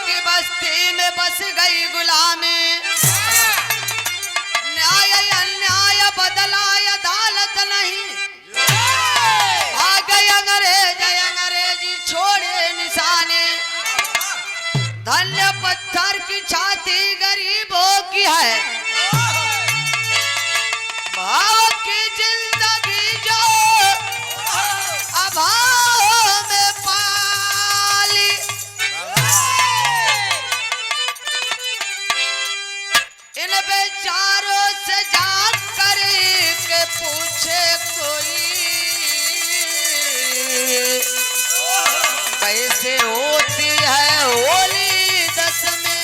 की बस्ती में बस गई गुलामी। न्याय अन्याय बदला अदालत नहीं, आ गए अंग्रेजी छोड़े निशाने। धन्य पत्थर की छाती गरीबों की है, भाव की जिंदगी जो अभाव में पाली। इन बेचारों से जाग कर के पूछे कोई, कैसे होती है होली दस में।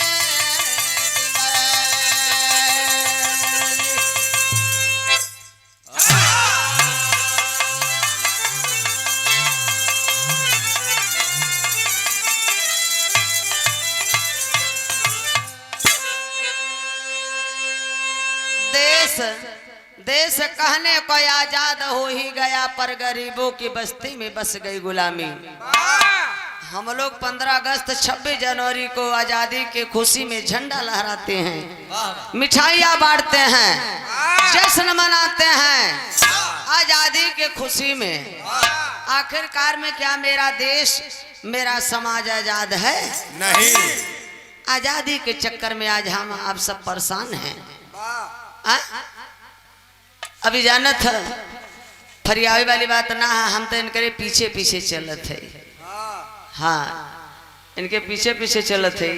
देश कहने को आजाद हो ही गया, पर गरीबों की बस्ती में बस गई गुलामी। हम लोग 15 अगस्त 26 जनवरी को आजादी की खुशी में झंडा लहराते हैं, मिठाइयाँ बांटते हैं, जश्न मनाते हैं आजादी के खुशी में। आखिरकार में क्या मेरा देश मेरा समाज आजाद है? नहीं। आजादी के चक्कर में आज हम आप सब परेशान हैं। अभी जानत है फरियावी वाली बात ना है, हम तो इनके पीछे पीछे चलत है। हाँ, इनके पीछे पीछे चलत है।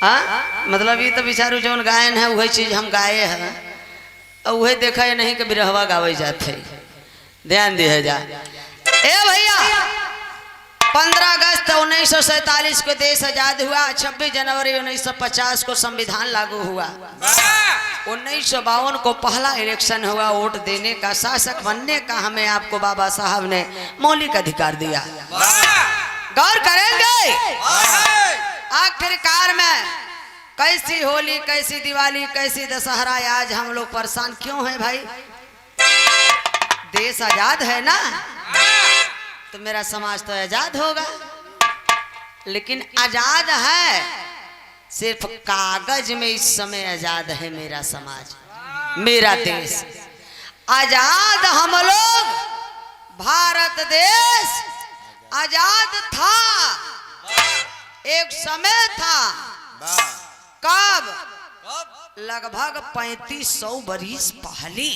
हाँ, मतलब ये तो बेचारू जो गायन है वही चीज हम गाए हैं और वही देखा है नहीं कि बिरहवा गावे जाते। ध्यान दिया जा। ए भैया, 15 अगस्त 1947 को देश आजाद हुआ। 26 जनवरी 1950 को संविधान लागू हुआ। 1952 को पहला इलेक्शन हुआ। वोट देने का, शासक बनने का हमें आपको बाबा साहब ने मौलिक अधिकार दिया। गौर करेंगे आखिरकार में कैसी होली, कैसी दिवाली, कैसी दशहरा, आज हम लोग परेशान क्यों हैं भाई? देश आजाद है ना, तो मेरा समाज तो आजाद होगा। लेकिन आजाद है सिर्फ कागज में, इस समय आजाद है मेरा समाज, मेरा देश आजाद। हम लोग, भारत देश आजाद था, एक समय था। कब? लगभग 3500 बरिस पहले।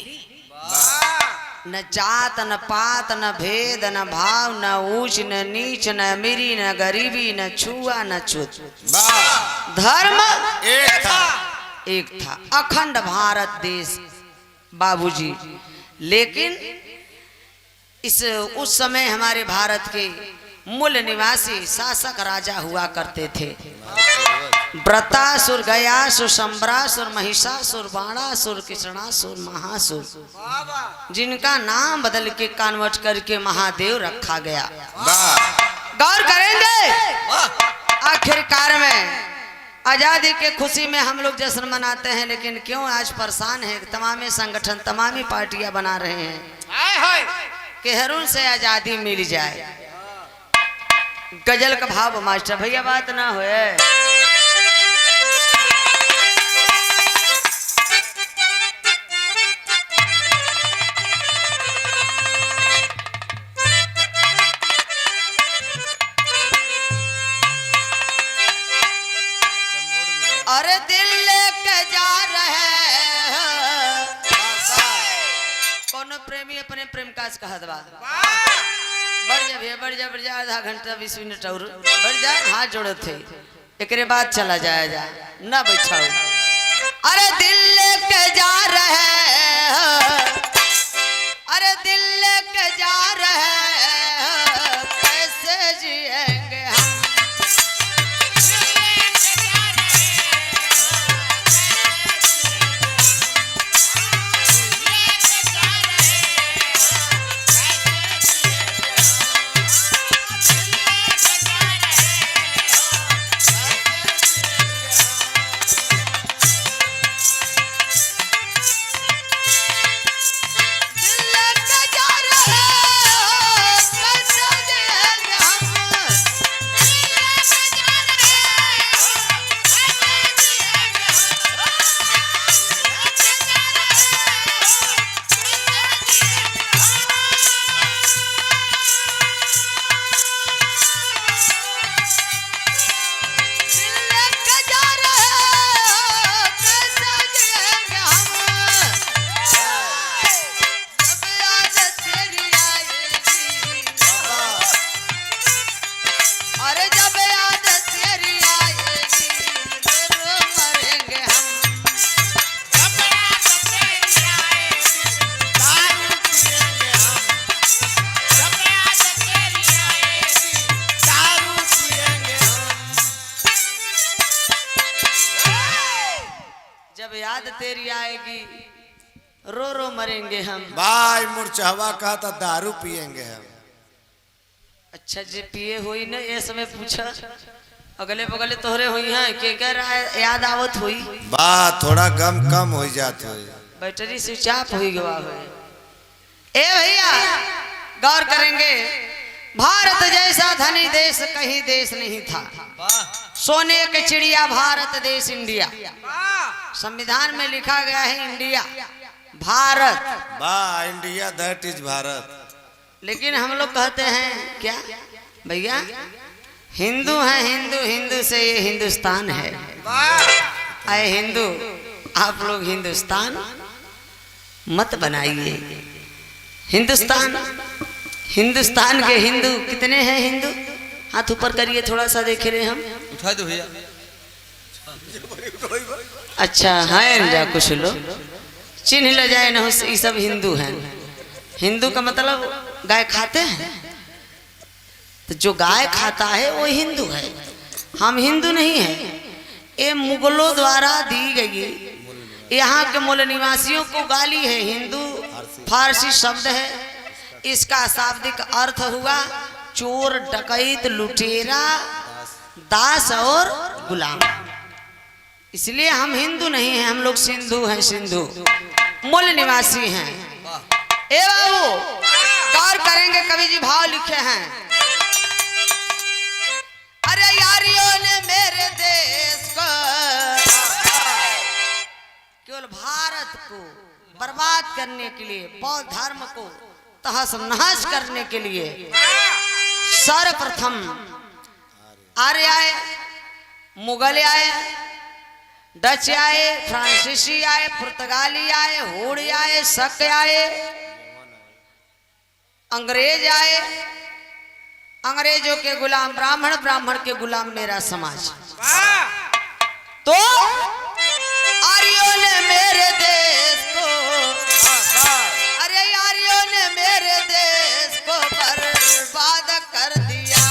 न जात न पात न भेद न भाव, न ऊंच न नीच, न अमीरी न गरीबी, न छुआ न छूत, धर्म एक था। अखंड भारत देश बाबूजी। लेकिन उस समय हमारे भारत के मूल निवासी शासक राजा हुआ करते थे। व्रतासुर, गयासुर, सम्रासुर, महिषासुर, बाणासुर, कृष्णासुर, महासुर, जिनका नाम बदल के कन्वर्ट करके महादेव रखा गया। गौर करेंगे आखिरकार में आजादी के खुशी में हम लोग जश्न मनाते हैं, लेकिन क्यों आज परेशान है? तमाम संगठन, तमाम पार्टियां बना रहे हैं कि हरूण से आजादी मिल जाए। गजल का भाव मास्टर भैया बात ना होए। अरे दिल लेके जा रहे हैं, कौन प्रेमी अपने प्रेम काज कहत बा। बढ़ जा भैया, बढ़ जा, आधा घंटा 20 मिनट और बढ़ जा। हाथ जोड़े थे, एक बाद चला जाएगा ना बैठाओ। अरे दिल लेके जा रहे हैं, अरे दिल लेके जा रहे हैं, कैसे जिएंगे हम? अरे जब याद तेरी आएगी रो मरेंगे हम। जब याद तेरी आएगी दारू पिएंगे हम। जब याद तेरी आएगी दारू पिएंगे हम। जब याद तेरी आएगी रो रो मरेंगे हम। भाई मुरझावा कहा था दारू पिएंगे हम। अच्छा जे पिए हुई ना ये समय पूछा अगले बगले तोहरे हुई हैं के कह रहा है याद आवत हुई बात थोड़ा गम कम हो जात हो। बैटरी स्विच ऑफ हुई गवा है। ए भैया गौर करेंगे भारत जैसा धनी देश कहीं देश नहीं था। सोने के चिड़िया भारत देश इंडिया। संविधान में लिखा गया है इंडिया भारत। वाह इंडिया दैट इज भारत। लेकिन हम लोग कहते हैं क्या भैया हिंदू हैं हिंदू हिंदू से ये हिंदुस्तान है। आए हिंदू आप लोग हिंदुस्तान मत बनाइए। हिंदुस्तान हिंदुस्तान के हिंदू कितने हैं हिंदू हाथ ऊपर करिए थोड़ा सा देख रहे हम। उठा दो भैया। अच्छा है जा कुछ लोग चिन्ह ले जाए ना ये सब हिंदू हैं। हिंदू का मतलब गाय खाते हैं तो जो गाय खाता है वो हिंदू है। हम हिंदू नहीं हैं। ये मुगलों द्वारा दी गई यहाँ के मूल निवासियों को गाली है। हिंदू फारसी शब्द है। इसका शाब्दिक अर्थ हुआ चोर डकैत लुटेरा दास और गुलाम। इसलिए हम हिंदू नहीं हैं हम लोग सिंधु हैं। सिंधु मूल निवासी हैं। ए बाबू गौर करेंगे कवि जी भाव लिखे हैं। अरे यारियों ने मेरे देश को केवल भारत को बर्बाद करने के लिए बौद्ध धर्म को तहस नहस करने के लिए सर्वप्रथम आर्य आए मुगल आए डच आए फ्रांसीसी आए पुर्तगाली आए हुड़ आए शक आए अंग्रेज आए। अंग्रेजों के गुलाम ब्राह्मण ब्राह्मण के गुलाम मेरा समाज। तो आर्यों ने मेरे देश को अरे आर्यों ने मेरे देश को बर्बाद कर दिया।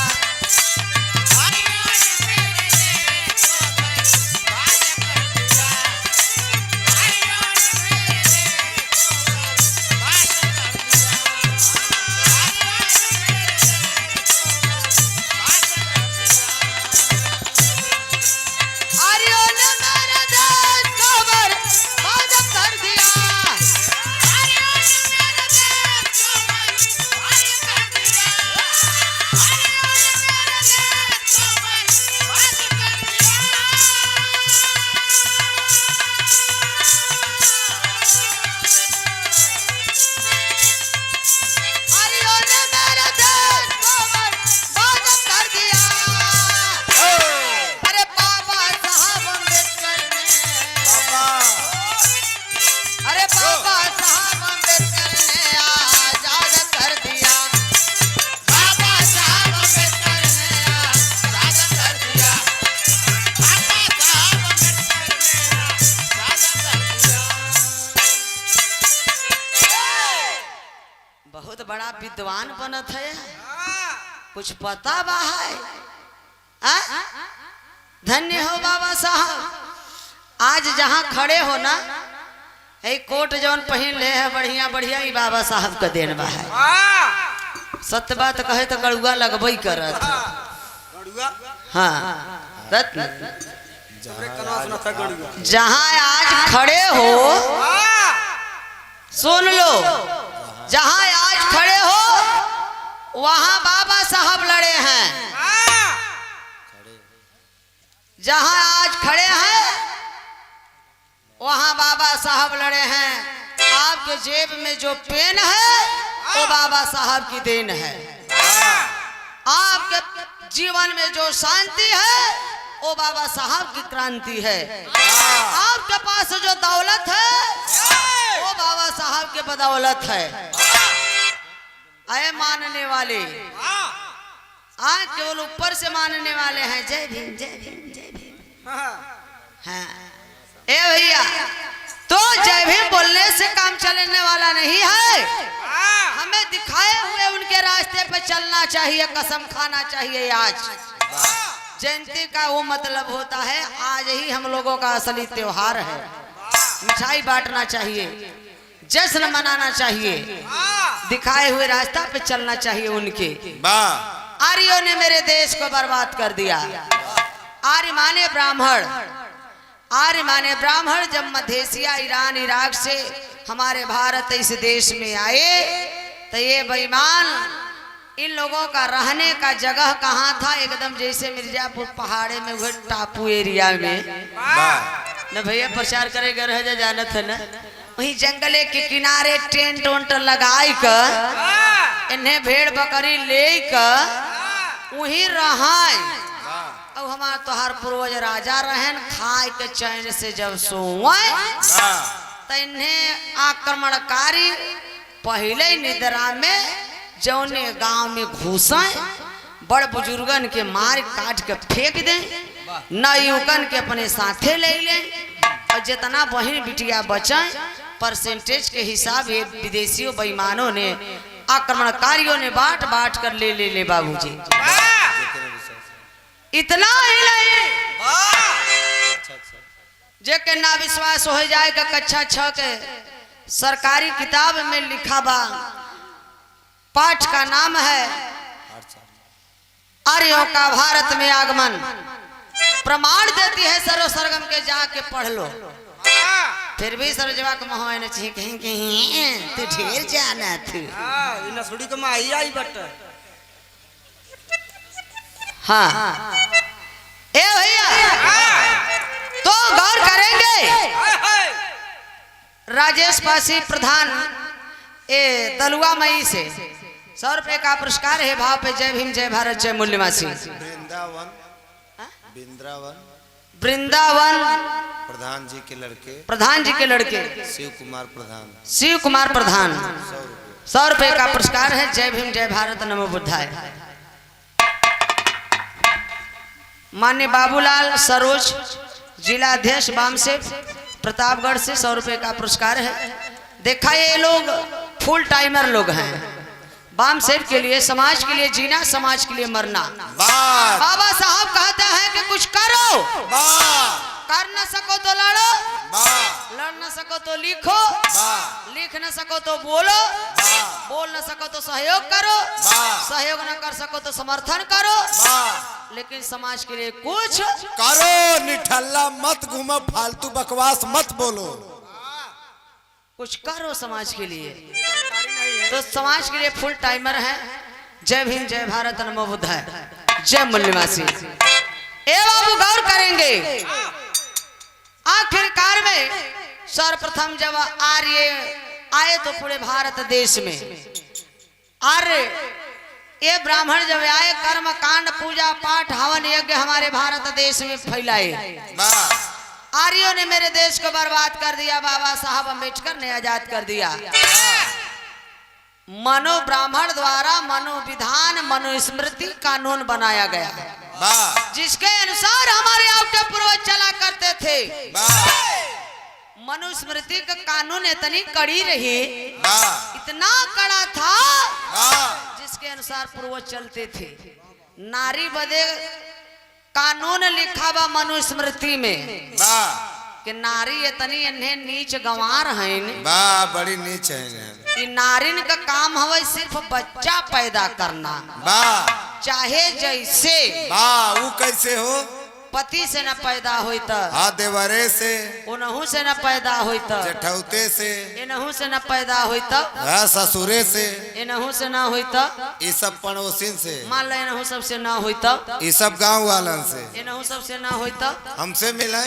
बहुत बड़ा विद्वान बनत है कुछ पता बा है। धन्य हो बाबा साहब आज जहाँ खड़े हो ना है कोट जौन पहन ले है बढ़िया बढ़िया ही बाबा साहब का देन बा है। सत्य बात कहे तो गड़ुआ लगबई करत। हाँ रत्न जहाँ आज खड़े हो सुन लो जहाँ आज खड़े हो वहाँ बाबा साहब लड़े हैं। जहाँ आज खड़े हैं वहाँ बाबा साहब लड़े हैं। आपके जेब में जो पेन है वो बाबा साहब की देन है। आपके जीवन में जो शांति है वो बाबा साहब की क्रांति है। आपके पास जो दौलत है वो बाबा साहब के बदौलत है। आए मानने वाले आज केवल ऊपर से मानने वाले हैं जय भीम जय भीम जय भीम। हाँ ए भैया, तो जय भीम बोलने से काम चलने वाला नहीं है। हमें दिखाए हुए उनके रास्ते पे चलना चाहिए, कसम खाना चाहिए। आज जयंती का वो मतलब होता है, आज ही हम लोगों का असली त्योहार है। मिठाई बांटना चाहिए, जश्न मनाना चाहिए, दिखाए हुए रास्ता पे चलना चाहिए उनके। आर्यों ने मेरे देश को बर्बाद कर दिया। आर्य माने ब्राह्मण, आर्य माने ब्राह्मण। जब मध्य ईरान इराक से हमारे भारत इस देश में आए तो ये बेईमान इन लोगों का रहने का जगह कहाँ था? एकदम जैसे मिर्जापुर पहाड़े में हुए टापू एरिया में न भैया, प्रचार करेगा रह जा जाना था ना, वही जंगले के किनारे टेंट वेंट लगाई कर इन्हें भेड़ बकरी ले कर वही रहाय। अब हमार तोहार पूर्वज राजा रहन, खाए के चैन से जब सोए तो इन्हें आक्रमणकारी पहले निद्रा में जौने गांव में घुसे, बड़ बुजुर्गन के मार काट के फेंक दें, नयुकन के अपने साथे ले लें, और जितना बहन बिटिया बचे परसेंटेज के हिसाब ये विदेशियों बेईमानों ने आक्रमणकारियों ने बांट बांट कर ले बाबूजी। इतना ही नहीं, जेके ना विश्वास हो जाए का कक्षा 6 के सरकारी किताब में लिखा बा, पाठ का नाम है आर्यों का भारत में आगमन। प्रमाण देती है सर्व सरगम के, जाके पढ़ लो। फिर भी सरजवा को महो न चाहिए कहीं कहीं तू ढेर जाना थी। इन सुड़ी के माई आई बट। हाँ ए भैया, तो गौर करेंगे राजेश पासी प्रधान ए दलुआ मई से 100 रुपए का पुरस्कार है। भाव पे जय भीम जय भारत जय मूल्यवासी। वृंदावन वृंदावन वृंदावन प्रधान जी के लड़के, प्रधान जी के लड़के शिव कुमार प्रधान, शिव कुमार प्रधान 100 रुपये। 100 रुपए का पुरस्कार है। जय भीम जय भारत नमो बुद्धाय। मान्य बाबूलाल सरोज जिला अध्यक्ष बामसेठ प्रतापगढ़ से 100 रुपए का पुरस्कार है। देखा ये लोग फुल टाइमर लोग हैं। बामसेठ के लिए, समाज के लिए जीना, समाज के लिए मरना। बाबा साहब कहते हैं कि कुछ करो, कर न सको तो लड़ो, लड़ न सको तो लिखो, लिख न सको तो बोलो, बोल न सको तो सहयोग करो, सहयोग न कर सको तो समर्थन करो, लेकिन समाज के लिए कुछ करो। निठल्ला मत घूमो, फालतू बकवास मत बोलो, कुछ करो समाज के लिए। तो समाज के लिए फुल टाइमर है। जय भीम जय भारत नमो बुद्धाय जय मूल्यवासी। ए बाबू गौर करेंगे, आखिरकार में सर्वप्रथम जब आर्य आए तो पूरे भारत देश में आर्य ये ब्राह्मण जब आए, कर्म कांड पूजा पाठ हवन यज्ञ हमारे भारत देश में फैलाए। आर्यों ने मेरे देश को बर्बाद कर दिया। बाबा साहब अम्बेडकर ने आजाद कर दिया। मनो ब्राह्मण द्वारा मनोविधान मनुस्मृति कानून बनाया गया, जिसके अनुसार हमारे आपके पूर्वज चला करते थे। मनुस्मृति का कानून इतनी कड़ी रही, इतना कड़ा था, जिसके अनुसार पूर्वज चलते थे। नारी बदे कानून लिखा बा मनुस्मृति में कि नारी इतनी इन्हें नीच गंवार हैं, बड़ी नीच है। कि नारिन का काम है सिर्फ बच्चा पैदा करना, चाहे जैसे। वो कैसे हो? पति से न पैदा होई त, देवरे से, उनहु से न पैदा होई त, जेठौते से, इनहु से न पैदा होई त, ससुरे से, इनहु से न होई त, ये सब पड़ोसिन से, मान लो इनहु सबसे न होई त, ये सब गांव वालन से, इनहु सबसे न होई त, हमसे मिले।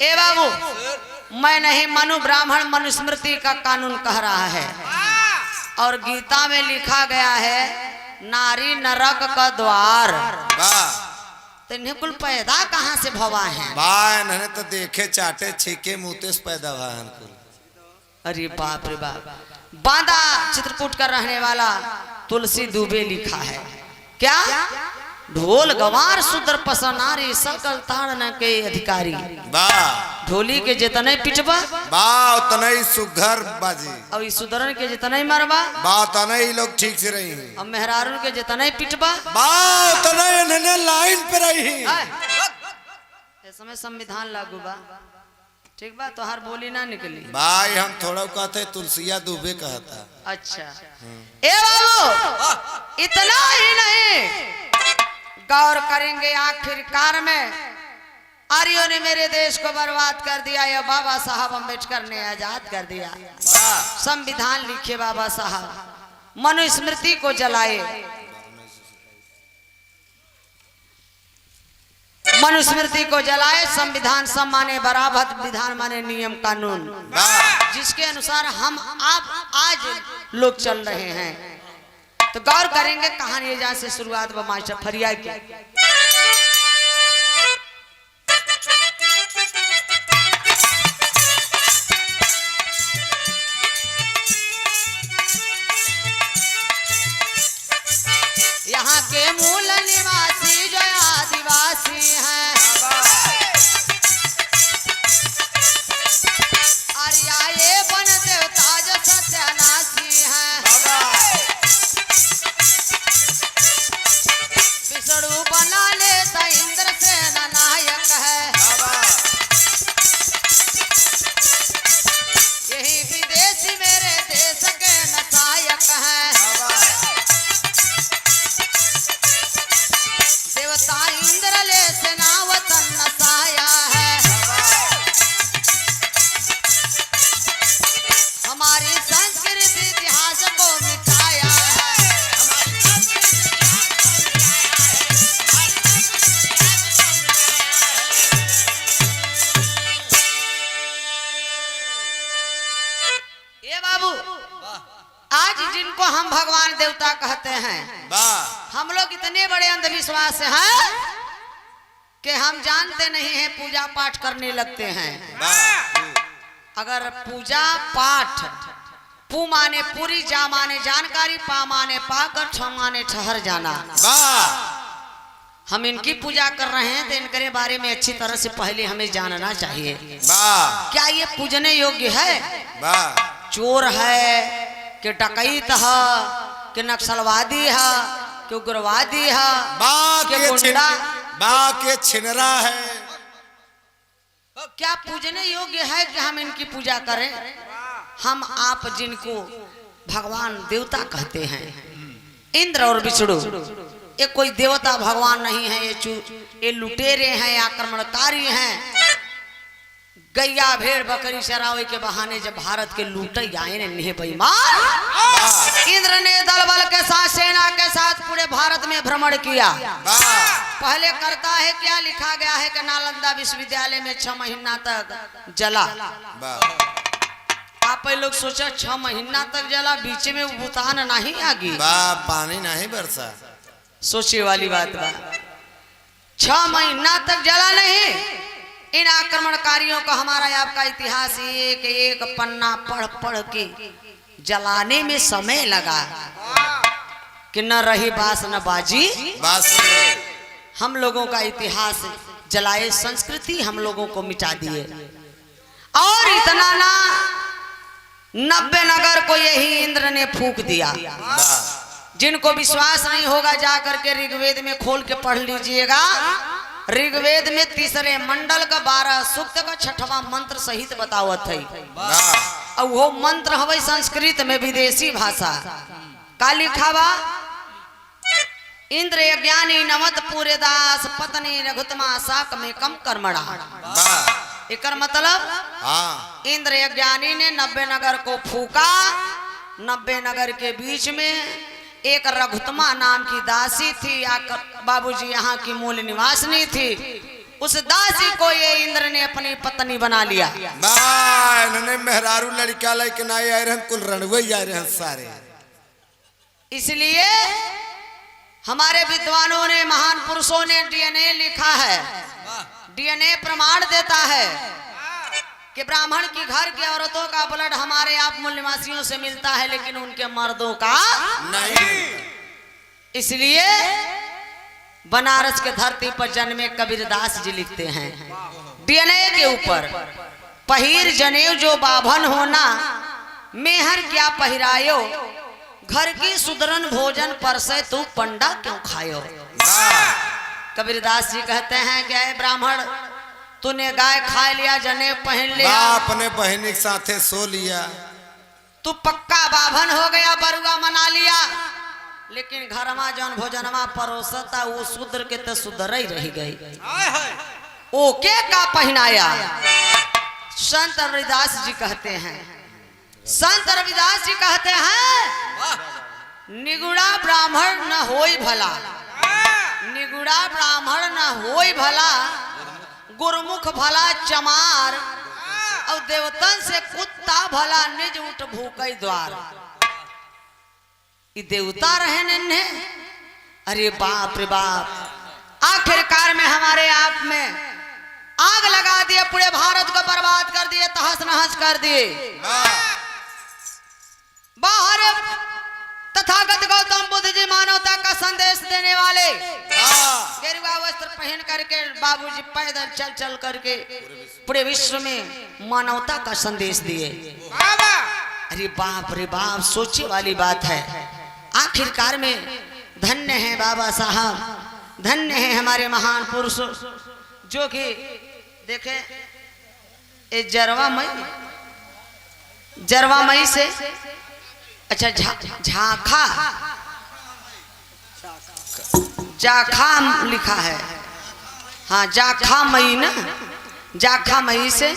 ए बाबू, मैं नहीं, मनु ब्राह्मण मनुस्मृति का कानून कह रहा है। और गीता में लिखा गया है नारी नरक का द्वार। तो इन्हें कुल पैदा कहाँ से भवा है? इन्हें तो देखे चाटे छीके मुँह से पैदा हुआ है। अरे बाप रे बाप। बांदा चित्रकूट का रहने वाला तुलसी दुबे लिखा है। क्या? ढोल गवार सुदर पसनारी सकल ताड़न के अधिकारी। वाह ढोली के जितने पिटबा वाह उतना ही सुघर बाजी, और इस सुदरन के जितने ही मरबा वाह उतना ही लोग ठीक से रही, और मेहरारून के जितने ही पिटबा। वाह उतना ही इन्होंने लाइन पे रही। इस समय संविधान लागू बा, ठीक बा, तो हर बोली ना निकली। भाई हम थोड़ा कहते तुलसिया दुबे कहता। अच्छा ए बाबू, इतना ही नहीं, गौर करेंगे आखिरकार में आर्यों ने मेरे देश को बर्बाद कर दिया या बाबा साहब अम्बेडकर ने आजाद कर दिया। संविधान लिखे बाबा साहब, मनुस्मृति को जलाए, मनुस्मृति को जलाए, संविधान सब माने बराबर, विधान माने नियम कानून, जिसके अनुसार हम आप आज लोग चल रहे हैं। तो गौर करेंगे कहानी जहाँ से शुरुआत व मास्टर फरिया की। यहाँ के मूल निवासी जो आदिवासी हैं, आर्याये वन देवता जो सत्यानाशी हैं, विष्णु बना लेता इंद्र सेना नायक है, यही विदेशी मेरे देश के नायक है, देवता इंद्र ले सेना वतन नसाया है, हमारी संस्कृति इतिहास को मिटाया है, ये बाबू आज जिनको हम भगवान देवता कहते हैं, हम लोग इतने बड़े अंधविश्वास हैं कि हम जानते नहीं हैं, पूजा पाठ करने लगते हैं। अगर पूजा पाठ, पू माने पूरी, जा माने जानकारी, पा माने पाकर, छ माने ठहर जाना, हम इनकी पूजा कर रहे हैं तो इनके बारे में अच्छी तरह से पहले हमें जानना चाहिए। क्या ये पूजने योग्य है? चोर है कि डकैत है कि नक्सलवादी है कि उग्रवादी है कि गुंडा के छिनरा है, क्या पूजने योग्य है कि हम इनकी पूजा करें? हम आप जिनको भगवान देवता कहते हैं, इंद्र और विष्णु, ये कोई देवता भगवान नहीं है, ये लुटेरे हैं, आक्रमणकारी हैं। गैया भेड़ बकरी चरावे के बहाने जब भारत के लूटे आए ने बेईमान, इंद्र ने दल बल के साथ, सेना के साथ पूरे भारत में भ्रमण किया। पहले करता है क्या लिखा गया है कि नालंदा विश्वविद्यालय में 6 महीना तक जला। आप लोग सोचा 6 महीना तक जला, बीच में भूतान नहीं आगी, पानी नहीं बरसा, सोचे वाली बात बा। 6 महीना तक जला नहीं। इन आक्रमणकारियों को हमारा आपका इतिहास एक एक पन्ना पढ़ पढ़ के जलाने में समय लगा कि न रही बास न बाजी। हम लोगों का इतिहास जलाए, संस्कृति हम लोगों को मिटा दिए। और इतना ना, 90 नगर को यही इंद्र ने फूंक दिया। जिनको विश्वास नहीं होगा जाकर के ऋग्वेद में खोल के पढ़ लीजिएगा। ऋग्वेद में 3रे मंडल का 12 सूक्त का 6वां मंत्र सहित बतावत है। और वो मंत्र हवे संस्कृत में, विदेशी भाषा का लिखा बा। इंद्र ज्ञानी नमत पूरे दास, पत्नी रघुतमा साक में कम कर्मणा। एकर मतलब इंद्र ज्ञानी ने 90 नगर को फूका। 90 नगर के बीच में एक रघुतमा नाम की दासी थी, बाबूजी यहाँ की मूल निवासनी थी। उस दासी को ये इंद्र ने अपनी पत्नी बना लिया। इन्होंने मेहरारू लड़का लेके ना आए रहन, कुल रणवे आए रहन सारे। इसलिए हमारे विद्वानों ने, महान पुरुषों ने डीएनए लिखा है। डीएनए प्रमाण देता है कि ब्राह्मण की घर की औरतों का ब्लड हमारे आप मूल निवासियों से मिलता है लेकिन उनके मर्दों का नहीं। इसलिए बनारस के धरती पर जन्मे कबीरदास जी लिखते हैं डीएनए के ऊपर, पहिर जनेऊ जो बाभन होना, मेहर क्या पहिरायो, घर की सुदरन भोजन पर से तू पंडा क्यों खायो। कबीरदास जी कहते हैं कि ऐ ब्राह्मण, तूने गाय खा लिया, जनेऊ पहन लिया, अपने बहनी के साथे सो लिया, तू पक्का बाभन हो गया, बरुआ मना लिया, लेकिन घरमा जौन भोजनमा परोसता वो शूद्र के तो सुधर ही रह गई। ओके का पहनाया। संत रविदास जी कहते हैं, संत रविदास जी कहते हैं निगुड़ा ब्राह्मण न होई भला, निगुड़ा ब्राह्मण न होई भला, गुरमुख भला चमार, और देवतन से कुत्ता भला निज उठ भूकई द्वार। ये देवता रहे नन्हे, अरे बाप रे बाप, आखिरकार में हमारे आप में आग लगा दिए, पूरे भारत को बर्बाद कर दिए, तहस नहस कर दिए। बाहर तथागत गौतम बुद्ध जी मानवता का संदेश देने वाले गेरुआ वस्त्र पहन करके बाबूजी पैदल चल चल करके पूरे विश्व में मानवता का संदेश दिए। अरे बाप रे बाप, सोचे वाली बात है। आखिरकार में धन्य है बाबा साहब, धन्य है हमारे महान पुरुष, जो कि देखे ये जरवा मई से अच्छा झाखा जाखा लिखा है, हाँ जाखा मई ना, जाखा मई से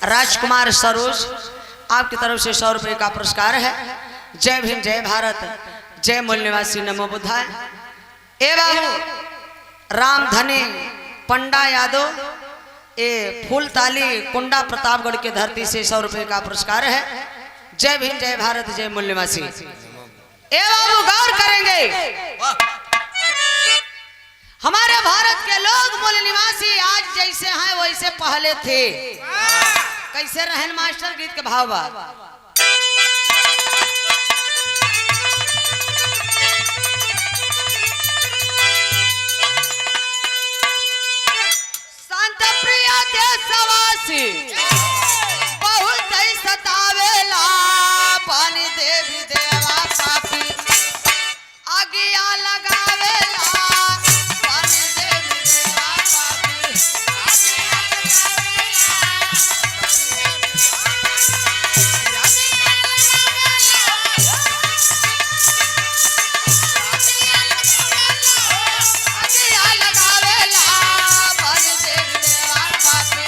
राजकुमार सरोज आपकी तरफ से 100 रुपये का पुरस्कार है। जय भीम, जय भारत, जय मूल निवासी, नमो बुद्धाय। ए बाबू राम धनी पंडा यादव, ए फूलताली कुंडा प्रतापगढ़ के धरती से 100 रुपये का पुरस्कार है। जय भीम, जय भारत, जय मूल निवासी। ए बाबू गौर करेंगे, हमारे भारत के लोग मूल निवासी आज जैसे हैं वैसे पहले थे। कैसे रहन मास्टर, गीत के भाव बा। शांत प्रिया देशवासी बहुत ही सतावेला, पानी देवी देवा पापी आगिया लगावेला, पानी देवी देवा पापी आगिया लगावेला, पानी देवी देवा पापी।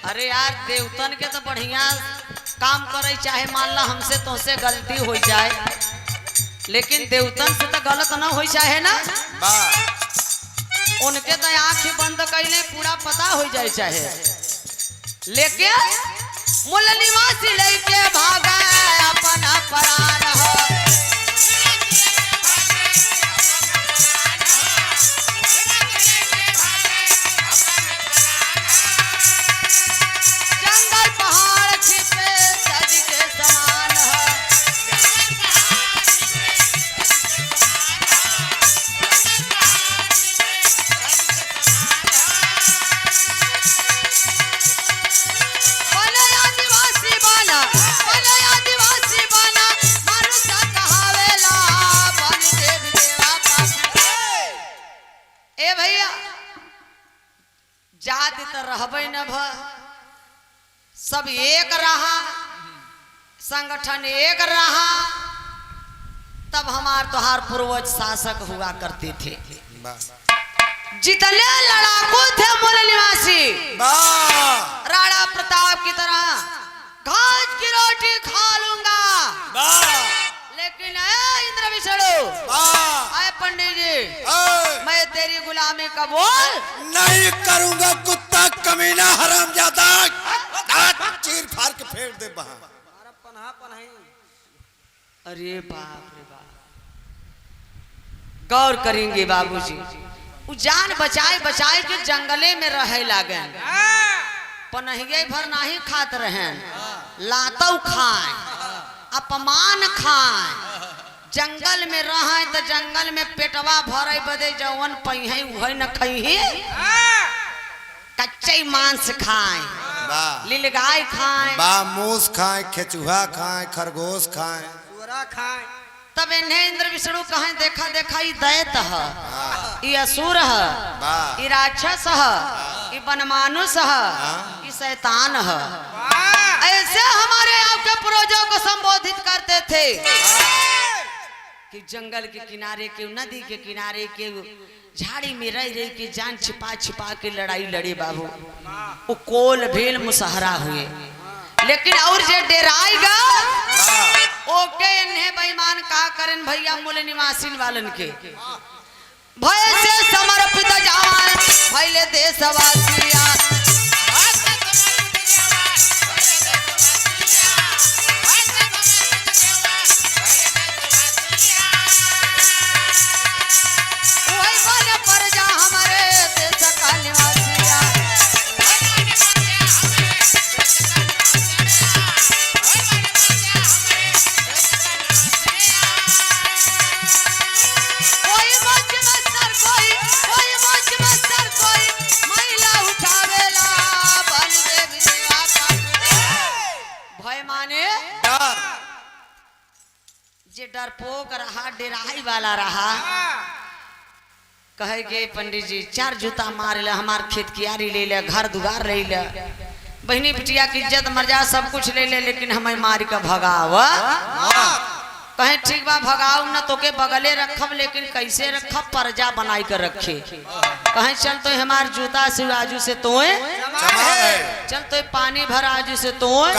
अरे यार, देवतन के तो बढ़िया काम करे, चाहे मान ला हमसे तुमसे गलती हो जाए, लेकिन देवतन से तो गलत ना हो चाहे ना, उनके तो आंख बंद कैले पूरा पता हो जाए चाहे, लेकिन मूल निवासी लेके भागा अपना प्राण हो। जंगल पहाड़ छिपे सज के समान है, बने आदिवासी बना, बने आदिवासी बना, मनुष्य कहावेला, बन देवी देवा पापी। ए भैया, जाति तो रहबे न भ, सब एक रहा, संगठन एक रहा, तब हमार तोहार पूर्वज शासक हुआ करते थे। जितने लड़ाकू थे मूल निवासी, राणा प्रताप की तरह घास की रोटी खा लूंगा, लेकिन इंद्र विष्णु, आए पंडित जी, मैं तेरी गुलामी कबूल नहीं करूंगा, कुत्ता कमीना हरामजादा। चीर फाड़ के फेंक दे बहा। अरे पन्हा पन्हाई अरे बाप रे बाप, गौर करेंगे बाबूजी। उ जान बचाए बचाए के जंगले में रहे लागे, पनहिए भर नहीं खात रहे, लातौ खाए, अपमान खाए, जंगल में रहे तो जंगल में पेटवा भरे बदे जवन पहिए उहे न खइहे, कच्चे मांस खाए, लीलगाय खाए, मूस खाए, खेचुहा खाए, खरगोश खाए, सुअरा खाए। तब इन्हें इंद्र विष्णु कहें देखा देखा ई दैत है, ई असुर है, ई राक्षस है, ई बनमानुष है, ई शैतान है। ऐसे हमारे आपके पूर्वजों को संबोधित करते थे कि जंगल के किनारे के नदी के किनारे के झाड़ी में रह रही के जान छिपा छिपा के लड़ाई लड़े बाबू, वो कोल भेल मुसहरा हुए। लेकिन और जे डेराएगा ओके इन्हें बेईमान का करन भैया मूल निवासी वालन के भय से समर्पित जवान भैले देशवासिया, वही बन पर जा हमारे देश का निवासिया। जे डरपोक रहा, डेराई वाला रहा, कहे के पंडित जी 4 जूता मार ले, हमार खेत कियारी ले ले, घर दुआर ले ले, बहनी बिटिया की इज्जत मर्यादा सब कुछ ले ले, लेकिन हमें मार के भगाव। कहे ठीक बा भगाओ न तो के बगले रखब, लेकिन कैसे रखब, पर्जा बनाई कर रखे। कहे चल तो हमार जूता से आजू से तोए, चल तो पानी भर आजू से तोए,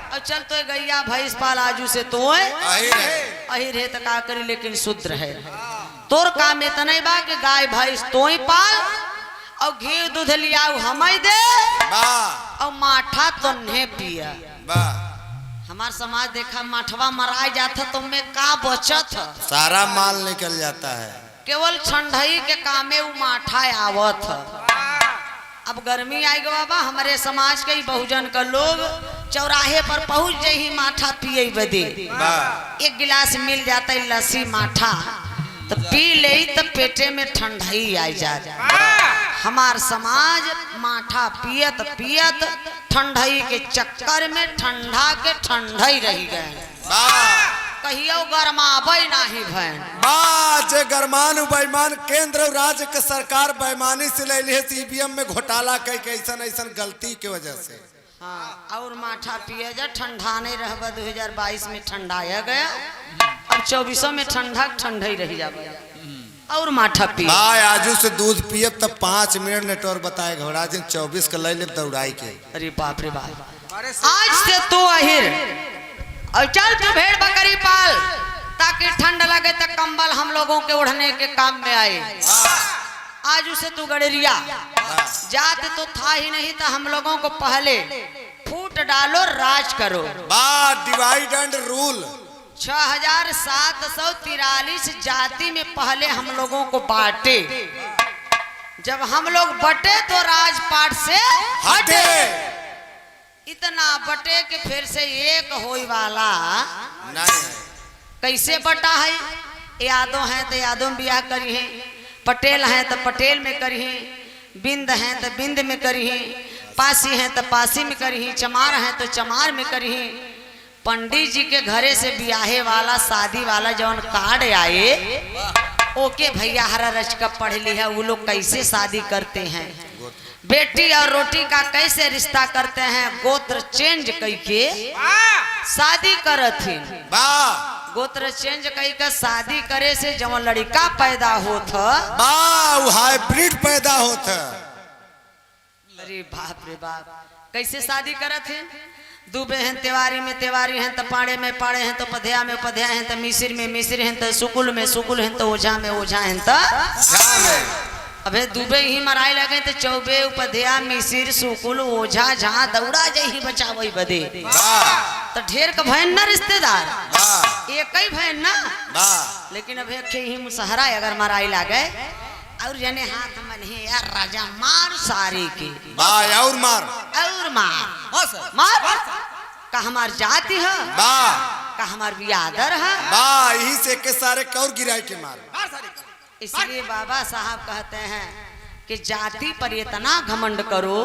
और चल तो गैया भैंस पाल आजू से तोए, अहिर है तो का करी, लेकिन शुद्र है। तोर काम इतना बा कि गाय भैंस तोई पाल और घी दूध लिया हमें दे और माठा तो नहीं पिया। हमार समाज देखा माठवा मराई जाता तो में का बचत, सारा माल निकल जाता है, केवल ठंडई के कामे उ माठा आवत। अब गर्मी आई गो बाबा, हमारे समाज के बहुजन का लोग चौराहे पर पहुंच जाही माठा पिए बदे, एक गिलास मिल जाता है लस्सी माठा तो पी ले तो पेटे में ठंडई आ जाए। हमार समाज माठा पियत पियत ठंडई के चक्कर में ठंडा के ठंडई रही गए, कहियो गरमाबे नहीं भैन। जे गरमान बेईमान केंद्र और राज्य के सरकार बेईमानी से ले ली सीबीएम में घोटाला कई के ऐसा गलती के वजह से। हाँ, और माठा पिए जा ठंडा नहीं रह 2022 में ठंडाया गया, अब 2400 में ठंडा ठंडई रही जाए और माठा पिए। आजू से दूध पिए तब 5 मिनट नेटवर्क बताए घोड़ा दिन 24 का ले ले दौड़ाई के। अरे बाप रे बाप, आज से तू अहिर और चल तू भेड़ बकरी पाल ताकि ठंड लगे तो कंबल हम लोगों के ओढ़ने के काम में आए। आज उसे तू गड़ेरिया जात तो था ही नहीं, तो हम लोगों को पहले फूट डालो राज करो। डिवाइड एंड रूल 6743 जाति में पहले हम लोगों को बांटे, जब हम लोग बटे तो राजपाट से हटे, इतना बटे के फिर से एक होई वाला नहीं। कैसे बटा है, यादों हैं तो यादों में ब्याह करी है, पटेल हैं तो पटेल में करी है, बिंद हैं तो बिंद में करी है, पासी हैं तो पासी में करी है, चमार हैं तो चमार में करी है। पंडित जी के घरे से ब्याहे वाला शादी वाला जौन कार्ड आए ओके भैया हरा रच का पढ़ ली है, वो लोग कैसे शादी करते हैं, बेटी और रोटी का कैसे रिश्ता करते हैं, गोत्र चेंज करके शादी करथिन। गोत्र चेंज करके शादी करे से जवन लड़का पैदा होता हाइब्रिड पैदा होता। अरे बाप रे बाप, कैसे शादी करत हैं, दुबे हैं तिवारी में तिवारी हैं तो पाड़े में पाड़े हैं तो पधिया में पधिया हैं तो मिस्र में मिस्र हैं तो सुकुल में सुकुल हैं तो ओझा में ओझा हैं तो अबे दुबे ही मराए लगे तो चौबे उपध्या मिसिर सुकुल ओझा जहाँ दौड़ा जाही बचावई बदे तो ढेर का भयन ना रिश्तेदार एक ही भयन ना लेकिन अबे अखे ही मुसहरा अगर मराई लागे और जने हाथ मन है यार राजा मार सारे के और मार मार का हमार जाति है का हमार बियादर है यही से के सारे कौर गिराई के मार। इसलिए बाबा साहब कहते हैं कि जाति पर इतना घमंड करो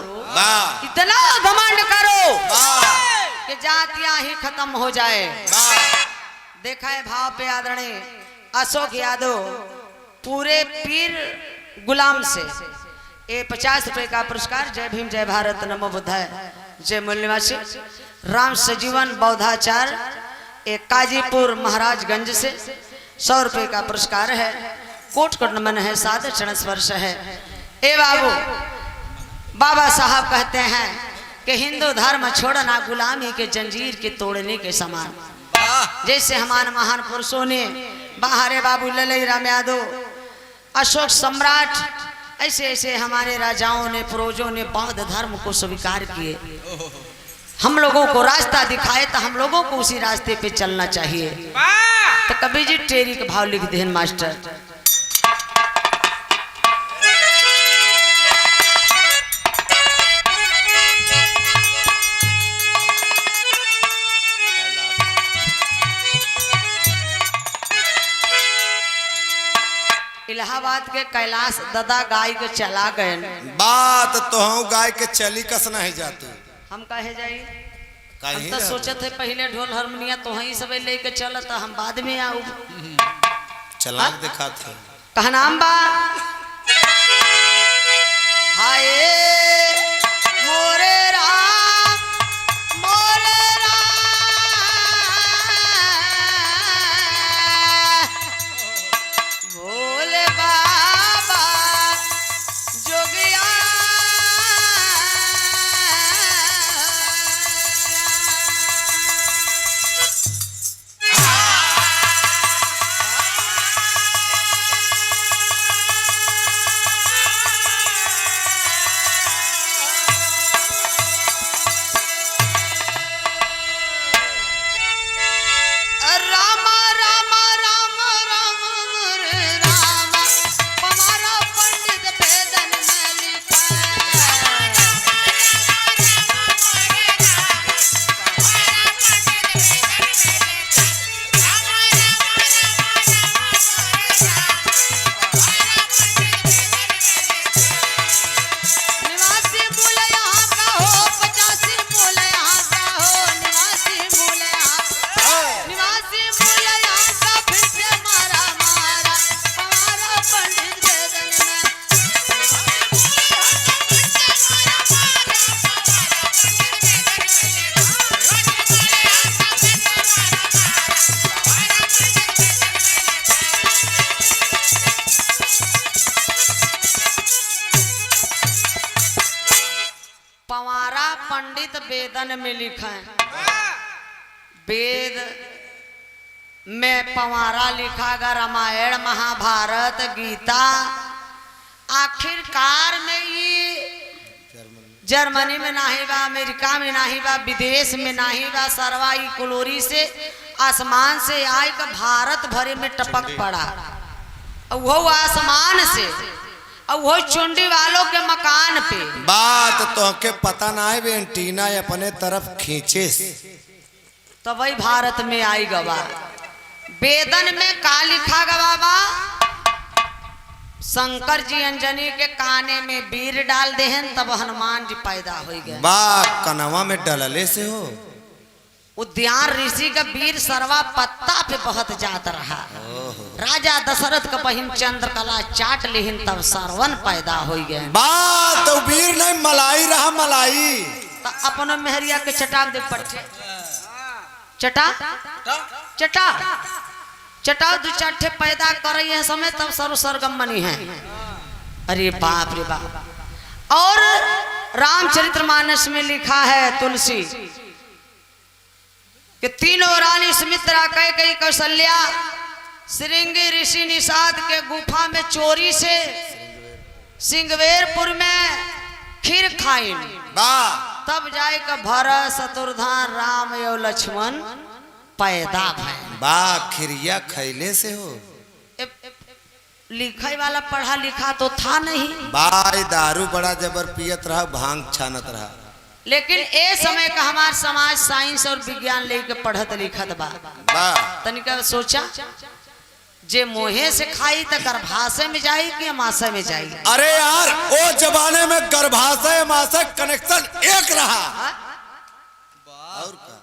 इतना घमंड करो कि जातियां ही खत्म हो जाए। देखा है भाव पे आदरणीय अशोक यादव पूरे पीर गुलाम से ये 50 रुपए का पुरस्कार। जय भीम जय भारत नमो बुद्धाय जय मूल्यवासी राम सजीवन बौद्धाचार एक काजीपुर महाराजगंज से 100 रुपए का पुरस्कार है। कोट कोट नमन है साध क्षण स्पर्श है। ए बाबू बाबा साहब कहते हैं कि हिंदू धर्म छोड़ना गुलामी के जंजीर के तोड़ने के समान। जैसे हमारे महान पुरुषों ने बाहरे बाबू ललई राम यादव अशोक सम्राट ऐसे ऐसे हमारे राजाओं ने पूर्वजों ने बौद्ध धर्म को स्वीकार किए। हम लोगों को रास्ता दिखाए तो हम लोगों को उसी रास्ते पे चलना चाहिए। तो कभी जी टेरी के भाव लिख देन मास्टर। इलाहाबाद के कैलाश दादा गाय के चला गए बात तो हम गाय के चली कस नहीं जाती हम कहे जाई हम तो सोचे थे पहले ढोल हारमोनिया तो वहीं सब लेके चलता हम बाद में आऊ चला दिखा थे कहा नाम बा हाय मोरे राम भोले बाबा जोगिया पवारा पंडित वेदन में लिखा है। वेद में पवारा लिखा गया रामायण महाभारत गीता आखिरकार में ये जर्मनी में नहीं बा अमेरिका में नहीं बा विदेश में नहीं बा सरवाई कुलोरी से आसमान से आई का भारत भरे में टपक पड़ा वो आसमान से और वो चुंडी वालों के मकान पे बात तो के पता ना है एंटीना अपने तरफ खींचे तो वही भारत में आई गवा। वेदन में का लिखा गवा बा शंकर जी अंजनी के काने में वीर डाल देहन तब हनुमान जी पैदा हो गए बा कनवा में डलले से हो उद्यान ऋषि का वीर सरवा पत्ता पे बहुत जात रहा। राजा दशरथ का बहिन चंद्रकला चाट लेहिन तब सरवन पैदा हो गए। बात तो वीर नहीं मलाई रहा मलाई तो अपनो मेहरिया के चटा दे पट्टे चटा चटा चटाओ दो चाटे पैदा कर रही है समय तब सर्व सरगम मनी है। अरे बाप रे बाप। और रामचरितमानस में लिखा है तुलसी कि तीनों रानी सुमित्रा कैकेयी कौशल्या श्रृंगी ऋषि निषाद के गुफा में चोरी से सिंगवेरपुर में खीर खाइन वाह तब जाए का भरत शत्रुघ्न राम और लक्ष्मण पैदा भइल। वाह खिरिया खैले से हो। लिखे वाला पढ़ा लिखा तो था नहीं, वाह दारू बड़ा जबर पियत रहा, भांग छानत रहा। लेकिन ए समय का हमार समाज साइंस और विज्ञान लेके पढ़त लिखत बा। वाह तनिका सोचा जे मोहे से खाई तो गर्भाशय में जाई कि अमाशय में जाई। अरे यार वो जमाने में गर्भाशय माशय कनेक्शन एक रहा। और का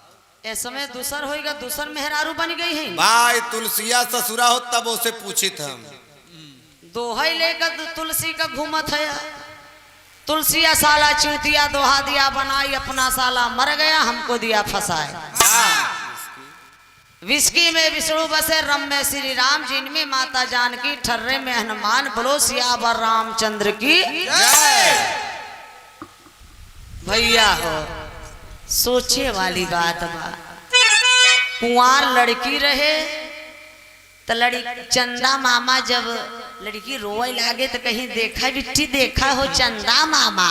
ए समय दूसर होएगा, दूसर मेहरारू बन गई है। भाई तुलसिया ससुरा हो तब उसे पूछी था हम। दोहई लेकर तुलसी का घूमत है। तुलसिया साला चूतिया दोहा दिया बनाई, अपना साला मर गया हमको दिया फसाए। विस्की में विष्णु बसे, रम में श्री राम, जिनमें माता जानकी, ठर्रे में हनुमान, बोलो सियावर रामचंद्र की भैया हो। सोचे वाली बात बा, कुंवार लड़की रहे तो चंदा मामा जब लड़की रोए लागे तो कहीं देखा बिट्टी देखा हो चंदा मामा।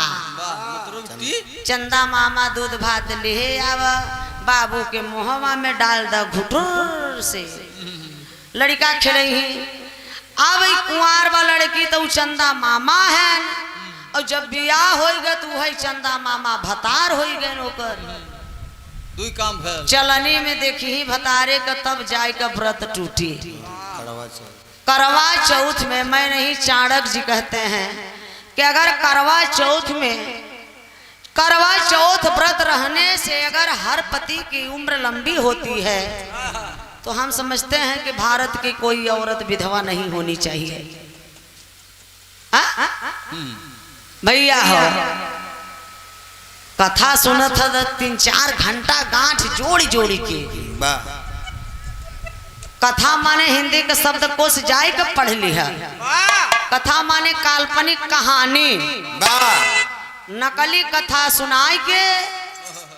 चंदा मामा दूध भात ले आवा, बाबू के मुहवा में डाल द घुटुर से, लड़का खेले ही। अब कुंवार वाला लड़की तो चंदा मामा है, और जब बियाह होगा तो वही चंदा मामा भतार हो गए ओकर। दुई काम भेल। चलनी में देखी ही भतारे का तब जाय का व्रत टूटी। करवा चौथ में, मैं नहीं चाणक्य जी कहते हैं कि अगर करवा चौथ में, करवा चौथ व्रत रहने से अगर हर पति की उम्र लंबी होती है तो हम समझते हैं कि भारत की कोई औरत विधवा नहीं होनी चाहिए। भैया हो कथा सुनत था 3-4 घंटा गांठ जोड़ी जोड़ी के। वाह कथा माने हिंदी का शब्द कोश जाए का पढ़ लिया। कथा माने काल्पनिक कहानी, वाह नकली कथा सुनाई के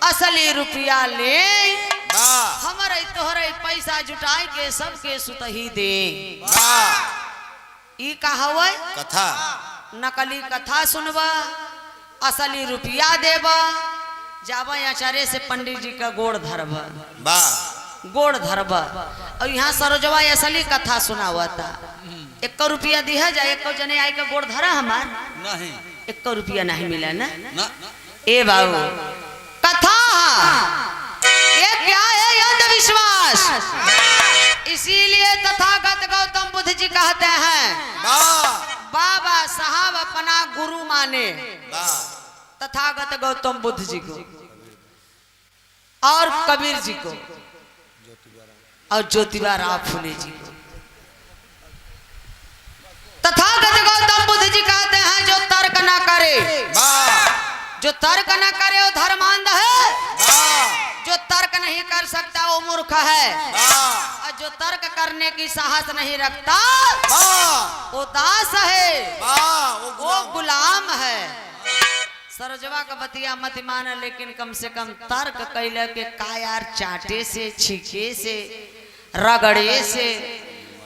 असली रुपया ले, वाह हमारे तोहरे पैसा जुटाई के सबके सुतही दे। वाह ई कहावे कथा नकली कथा सुनवा, असली रुपया देवा, जावा आचार्य से पंडित जी का गोड़ धरबा। वाह गोड़ धरबा, और यहाँ सरोजवा असली कथा सुना हुआ था। 1 रुपया दिया जाए, 1 जने आई का गोड़ धरा हमार नहीं, 1 रुपया नहीं मिला ना। ना ए बाबू कथा ये क्या है? अंधविश्वास। इसीलिए तथागत गौतम बुद्ध जी कहते हैं वाह बाबा साहब अपना गुरु माने वाह तथागत गौतम बुद्ध जी को और कबीर जी को और ज्योतिबा राव फुले जी को। तथागत गौतम बुद्ध जी कहते हैं जो तर्क ना करे, वाह जो तर्क ना करे वो धर्मांध है, वाह जो तर्क नहीं कर सकता वो मूर्ख है, वाह और जो तर्क करने की साहस नहीं रखता वाह वो दास है, वाह वो गुलाम है। सरजवा का बतिया मत माना, लेकिन कम से कम तर्क कैले के कायार चाटे से, छीके से, रगड़े से,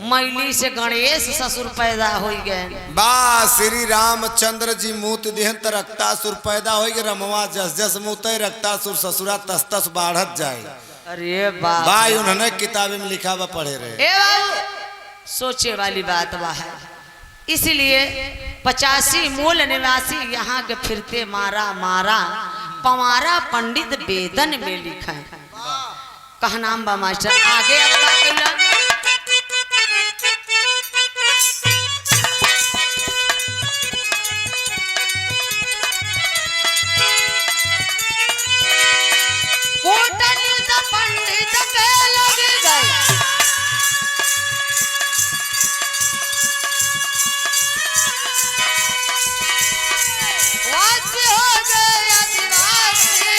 मैली से गणेश ससुर पैदा हो गए। वाह श्री रामचंद्र जी मूत दिहन त रक्तासुर पैदा हो गए। रमवा जस जस मूते रक्तासुर ससुरा तस तस बाढ़त जाए। अरे बाप भाई उन्होंने किताबे में लिखा हुआ पढ़े रहे। ए बाबू सोचे वाली बात वह है। इसलिए 85 मूल निवासी यहाँ के फिरते मारा मारा पवारा पंडित वेदन में लिखा है। कहा नाम बा मास्टर आगे अब का कैलन? कूटनीत पंडित के लग गए, वासी हो गए आदिवासी।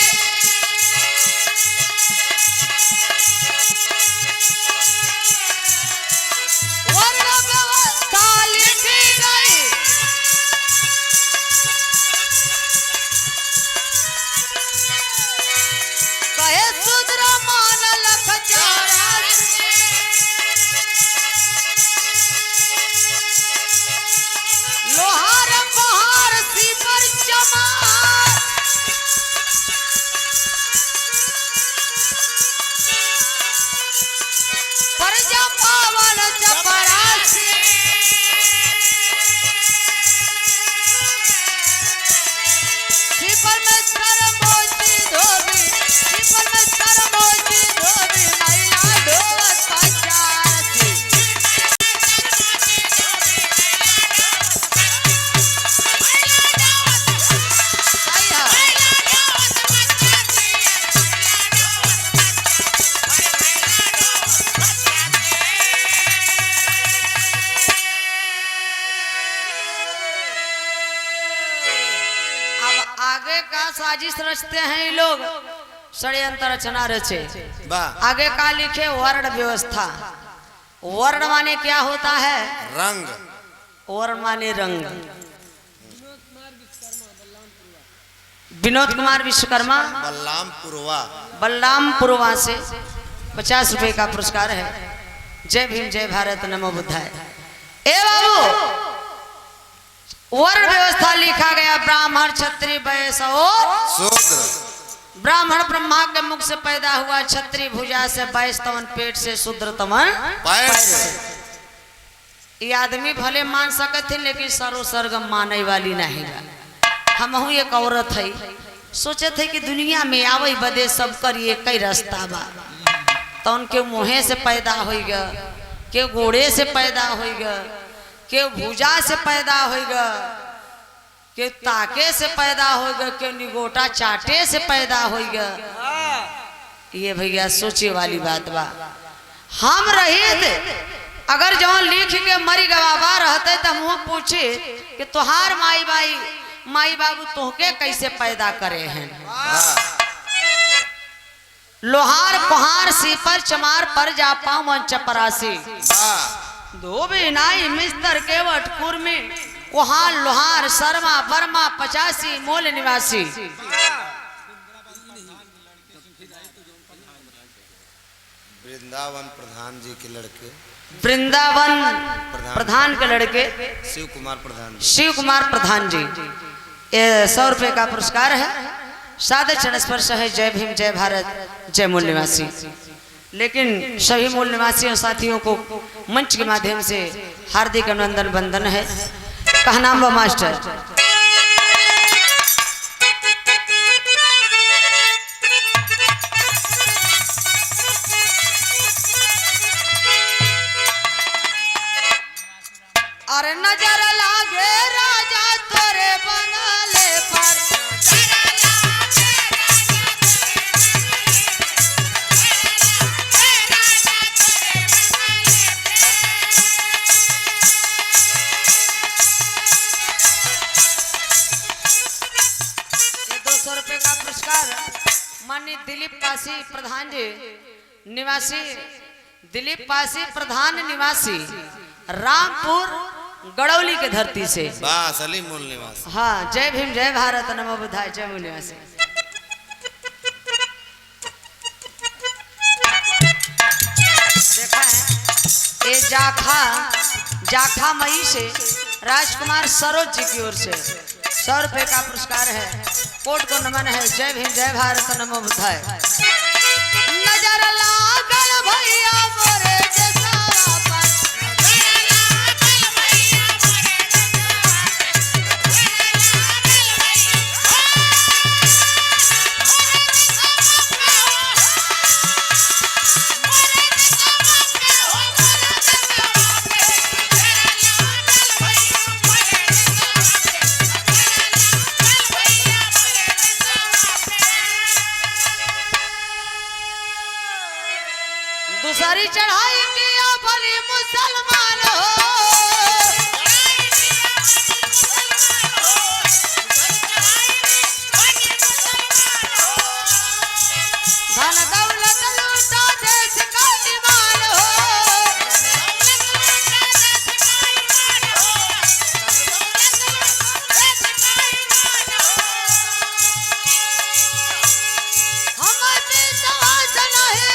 आगे का साजिश रचते हैं ये लोग, षड्यंत्र रचना रचे। वाह। आगे का लिखे वर्ण व्यवस्था। वर्ण माने क्या होता है? रंग। वर्ण माने रंग। विनोद कुमार विश्वकर्मा बलरामपुरवा से 50 रुपए का पुरस्कार है। जय भीम जय भारत नमो बुद्धाय। ए बाबू, वर्ण व्यवस्था लिखा गया ब्राह्मण क्षत्रिय वैश्य और शूद्र। ब्राह्मण ब्रह्मा के मुख से पैदा हुआ, क्षत्रिय भुजा से, वैश्य तमन पेट से, शूद्र तमन पैर से। ये आदमी भले मान सकते थे लेकिन सर्वसर्गम माने वाली नहीं। हम एक औरत है, सोचे थे कि दुनिया में आवे बदे सब करिए कई रास्ता बा, तो उनके मुँहे से पैदा होगा, के गोड़े से पैदा होगा, के भुजा से पैदा होगा, के ताके से पैदा होगा, के निगोटा चाटे से पैदा होगा। ये भैया सोचे वाली बात बा। हम रहे थे अगर जो लिख के मरी गवाबा रहते तो मुँह पूछे कि तुहार माई बाबू तोहके कैसे पैदा करे हैं। लोहार कुहार सीपर चमार पर जापा मन चपरासी, दो बिनाई मिस्तर केवट कुर्मी, कुहार लोहार शर्मा बर्मा 85 मूल निवासी। वृंदावन प्रधान जी के लड़के, वृंदावन प्रधान के लड़के शिव कुमार प्रधान जी। ये 100 रुपए का पुरस्कार है। सादर चरण स्पर्श है। जय भीम जय भारत जय मूल निवासी। लेकिन सभी मूल निवासी और साथियों को मंच के माध्यम से हार्दिक अभिनंदन वंदन है। कहनाम व मास्टर अरे नजर लागे राजा तोरे बंगले पर, ये 200 रुपए का पुरस्कार माननीय दिलीप पासी प्रधान जी निवासी, दिलीप पासी प्रधान निवासी रामपुर गड़ौली के धरती से। मूल निवासी। हाँ, जय भीम जय भारत नमो बुद्धाय जय मूल निवासी। देखा है ये जाखा मई से राजकुमार सरोज जी की ओर से 100 रुपए का पुरस्कार है। कोट को नमन है। जय भीम जय भारत नमो बुद्धाय। नजर लागल भैया मोरे जसावा पर, दूसरी चढ़ाई किया भली मुसलमान हो, धन दौलत लूटा देश का ईमान हो। हम विश्वास नहीं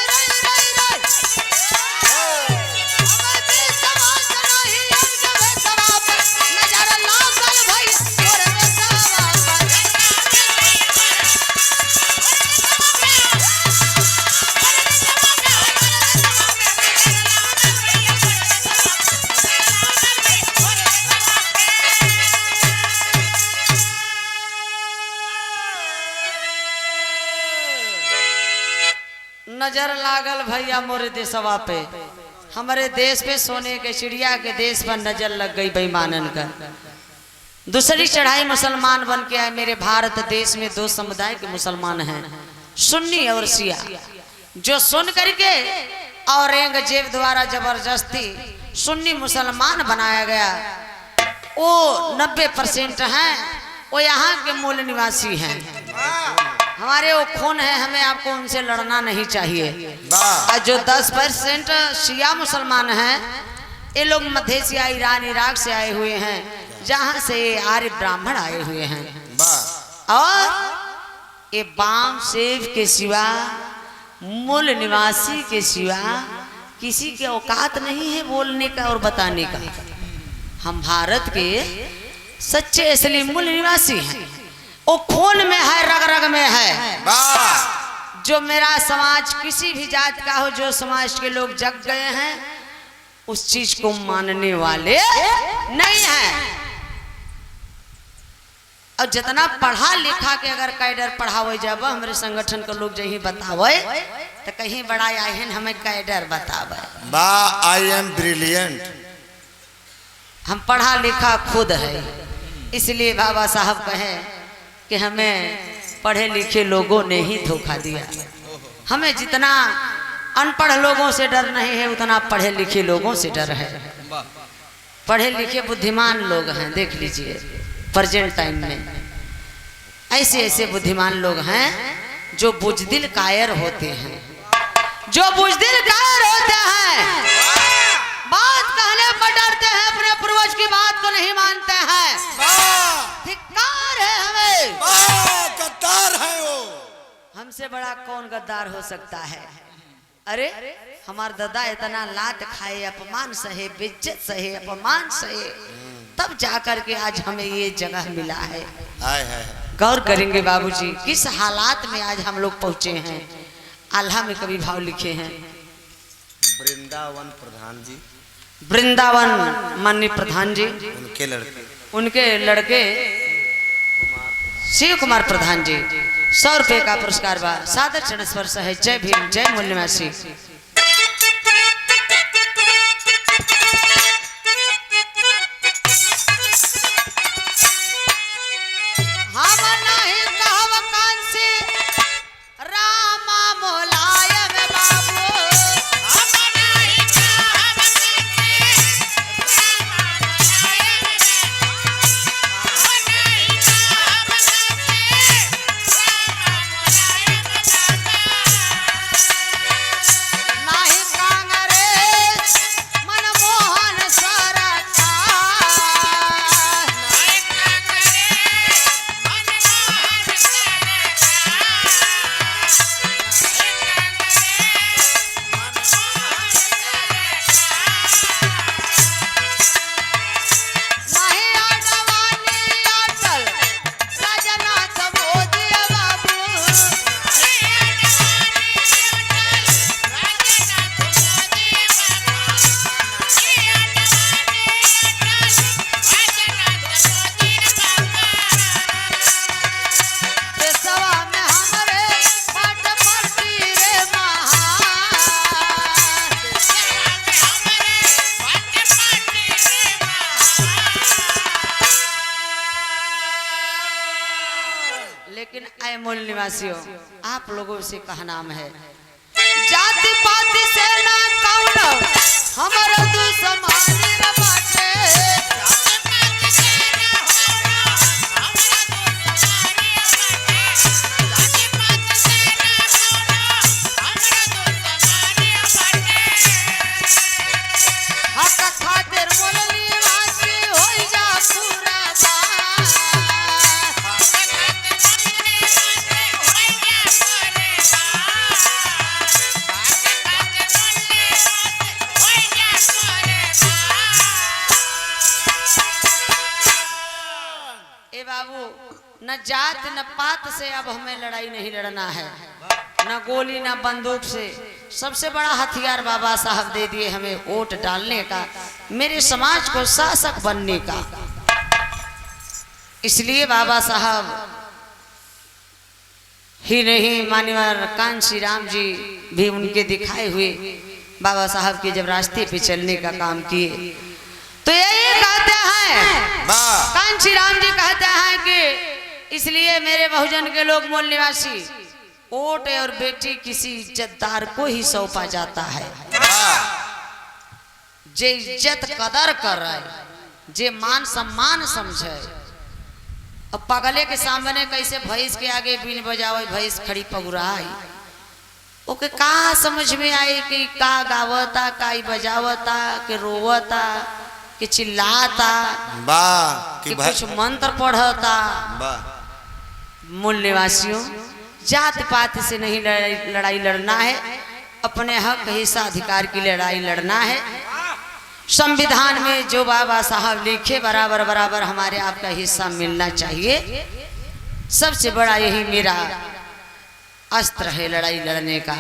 नजर लागल भैया मोरे देशवा पे, हमारे देश पे सोने के चिड़िया के देश पर नजर लग गई बेईमानन का। दूसरी चढ़ाई मुसलमान बन के आए। मेरे भारत देश में 2 समुदाय के मुसलमान हैं, सुन्नी और शिया। जो सुन करके औरंगजेब द्वारा जबरदस्ती सुन्नी मुसलमान बनाया गया वो 90% हैं वो यहाँ के मूल निवासी हैं, हमारे वो खून है, हमें आपको उनसे लड़ना नहीं चाहिए। और जो 10% शिया मुसलमान हैं, ये लोग मध्य एशिया, ईरान, इराक से आए हुए हैं, जहाँ से आर्य ब्राह्मण आए हुए हैं। और ये बाम सेव के सिवा, मूल निवासी के सिवा किसी के औकात नहीं है बोलने का और बताने का। हम भारत के सच्चे असली मूल निवासी हैं, वो खून में है, रग रग में है। जो मेरा समाज किसी भी जात का हो, जो समाज के लोग जग गए हैं, उस चीज को मानने वाले नहीं हैं। और जितना पढ़ा लिखा के अगर कैडर पढ़ावे जब हमारे संगठन के लोग जही बतावे तो कहीं बड़ा आयन हमें कैडर बतावे। I am brilliant. हम पढ़ा लिखा खुद है, इसलिए बाबा साहब कहे कि हमें पढ़े लिखे लोगों ने ही धोखा दिया। हमें जितना अनपढ़ लोगों से डर नहीं है, उतना पढ़े लिखे लोगों से डर है। पढ़े लिखे बुद्धिमान लोग हैं, देख लीजिए प्रेजेंट टाइम में ऐसे ऐसे बुद्धिमान लोग हैं जो बुजदिल कायर होते हैं, जो बुजदिल कायर होते हैं, बात कहने पर डरते हैं, अपने पूर्वज की बात को नहीं मानते हैं। धिक्कार है हमें, गद्दार है वो। हमसे बड़ा कौन गद्दार हो सकता है? अरे हमार दादा इतना लात खाए, अपमान सहे, बेइज्जत सहे, अपमान सहे, तब जाकर के आज हमें ये जगह मिला है। गौर करेंगे बाबूजी, किस हालात में आज हम लोग पहुंचे हैं। आल्हा में कभी भाव लिखे हैं, वृंदावन प्रधान जी, वृंदावन माननीय प्रधान जी, उनके लड़के शिव कुमार प्रधान जी, 100 रुपये का पुरस्कार बा। सादर चरण स्पर्श है। जय भीम, जय मूल निवासी। लेकिन आए मूल निवासियों, आप लोगों से कहनाम है, जाति पाति से ना कौनो हमारा दुश्मनी न बाटे। न जात न पात से अब हमें लड़ाई नहीं लड़ना है, न गोली न बंदूक से। सबसे बड़ा हथियार बाबा साहब दे दिए हमें वोट डालने का, मेरे समाज को शासक बनने का। इसलिए बाबा साहब ही नहीं, माननीय कांशी राम जी भी उनके दिखाए हुए बाबा साहब के जब रास्ते पे चलने का काम किए तो यही कहते हैं, कांशी राम जी कहते हैं कि इसलिए मेरे बहुजन के लोग मूल निवासी, वोट और बेटी किसी इज्जतदार को ही सौंपा जाता है। जे इज्जत कदर कर रहा है, जे मान सम्मान समझे, अब पगले के सामने कैसे भैंस के आगे बीन बजावे, भैंस खड़ी पगुराई, ओके का समझ में आई कि का गावता, का बजावता, के रोवता, कि चिल्लाता, कि कुछ मंत्र पढ़ता। मूल निवासियों, जात पात से नहीं लड़ाई लड़ना है, अपने हक हिस्सा अधिकार की लड़ाई लड़ना है। संविधान में जो बाबा साहब लिखे बराबर बराबर हमारे आपका हिस्सा मिलना चाहिए। सबसे बड़ा यही मेरा अस्त्र है लड़ाई लड़ने का।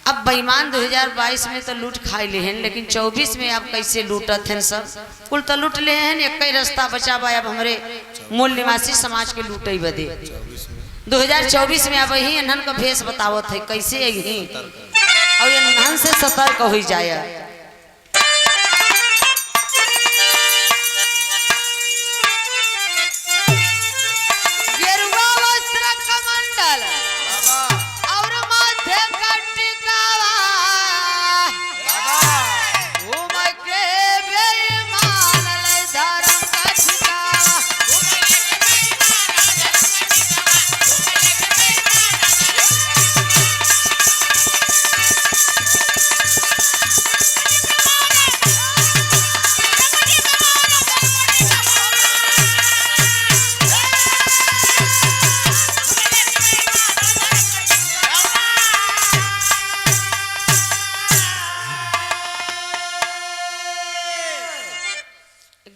अब बेईमान 2022 में तो लूट खाई ले हैं, लेकिन 24 में आप कैसे लूटत हैं? सब कुल तो लूट ले हैं, एक ही रास्ता बचा बा अब हमारे मूल निवासी समाज के लूटे बदे। 2024 में अब यही अनहन का भेष बतावत है कैसे यही और ये अनहन से सतर्क हो जाए।